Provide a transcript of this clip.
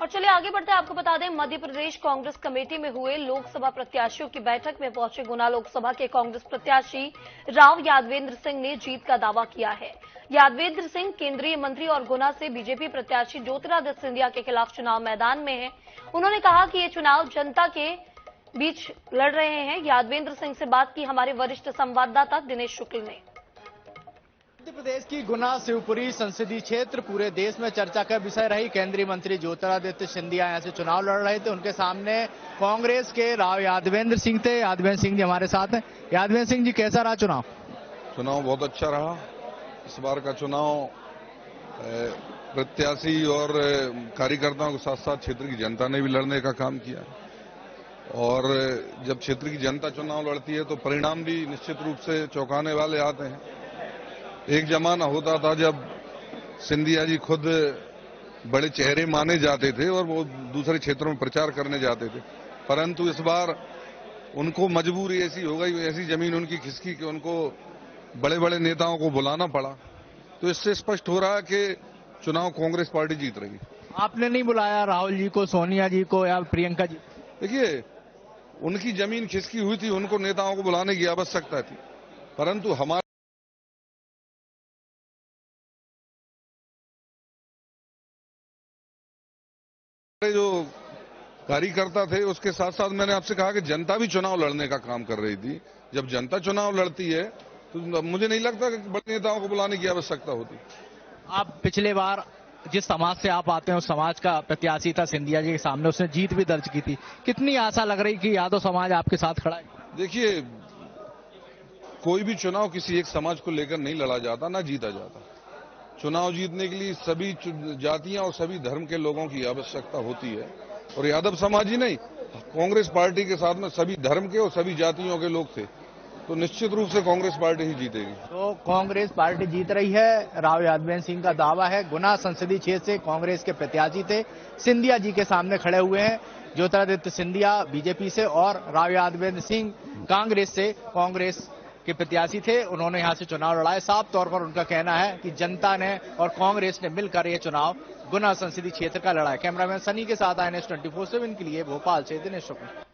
और चलिए आगे बढ़ते हैं। आपको बता दें, मध्य प्रदेश कांग्रेस कमेटी में हुए लोकसभा प्रत्याशियों की बैठक में पहुंचे गुना लोकसभा के कांग्रेस प्रत्याशी राव यादवेंद्र सिंह ने जीत का दावा किया है। यादवेंद्र सिंह केंद्रीय मंत्री और गुना से बीजेपी प्रत्याशी ज्योतिरादित्य सिंधिया के खिलाफ चुनाव मैदान में हैं। उन्होंने कहा कि ये चुनाव जनता के बीच लड़ रहे हैं। यादवेंद्र सिंह से बात की हमारे वरिष्ठ संवाददाता दिनेश शुक्ल ने। मध्य प्रदेश की गुना शिवपुरी संसदीय क्षेत्र पूरे देश में चर्चा का विषय रही। केंद्रीय मंत्री ज्योतिरादित्य सिंधिया यहां से चुनाव लड़ रहे थे। उनके सामने कांग्रेस के राव यादवेंद्र सिंह थे। यादवेंद्र सिंह जी हमारे साथ हैं। यादवेंद्र सिंह जी, कैसा रहा चुनाव? चुनाव बहुत अच्छा रहा। इस बार का चुनाव प्रत्याशी और कार्यकर्ताओं के साथ साथ क्षेत्र की जनता ने भी लड़ने का काम किया और जब क्षेत्र की जनता चुनाव लड़ती है तो परिणाम भी निश्चित रूप से चौंकाने वाले आते हैं। एक जमाना होता था जब सिंधिया जी खुद बड़े चेहरे माने जाते थे और वो दूसरे क्षेत्रों में प्रचार करने जाते थे, परंतु इस बार उनको मजबूरी ऐसी हो गई, ऐसी जमीन उनकी खिसकी कि उनको बड़े बड़े नेताओं को बुलाना पड़ा। तो इससे स्पष्ट हो रहा है कि चुनाव कांग्रेस पार्टी जीत रही। आपने नहीं बुलाया राहुल जी को, सोनिया जी को या प्रियंका जी? देखिए, उनकी जमीन खिसकी हुई थी, उनको नेताओं को बुलाने की आवश्यकता थी, परंतु हमारे जो कार्यकर्ता थे उसके साथ साथ मैंने आपसे कहा कि जनता भी चुनाव लड़ने का काम कर रही थी। जब जनता चुनाव लड़ती है तो मुझे नहीं लगता कि बड़े नेताओं को बुलाने की आवश्यकता होती। आप पिछले बार जिस समाज से आप आते हैं उस समाज का प्रत्याशी था सिंधिया जी के सामने, उसने जीत भी दर्ज की थी। कितनी आशा लग रही कि यादव समाज आपके साथ खड़ा है? देखिए, कोई भी चुनाव किसी एक समाज को लेकर नहीं लड़ा जाता, ना जीता जाता। चुनाव जीतने के लिए सभी जातियां और सभी धर्म के लोगों की आवश्यकता होती है और यादव समाज ही नहीं, कांग्रेस पार्टी के साथ में सभी धर्म के और सभी जातियों के लोग थे, तो निश्चित रूप से कांग्रेस पार्टी ही जीतेगी। तो कांग्रेस पार्टी जीत रही है, राव यादवेंद्र सिंह का दावा है। गुना संसदीय क्षेत्र से कांग्रेस के प्रत्याशी थे, सिंधिया जी के सामने खड़े हुए हैं। ज्योतिरादित्य सिंधिया बीजेपी से और राव यादवेंद्र सिंह कांग्रेस से, कांग्रेस के प्रत्याशी थे। उन्होंने यहां से चुनाव लड़ा है। साफ तौर पर उनका कहना है कि जनता ने और कांग्रेस ने मिलकर यह चुनाव गुना संसदीय क्षेत्र का लड़ा है। कैमरामैन सनी के साथ INS 24/7 के लिए भोपाल से दिनेश शुक्ल।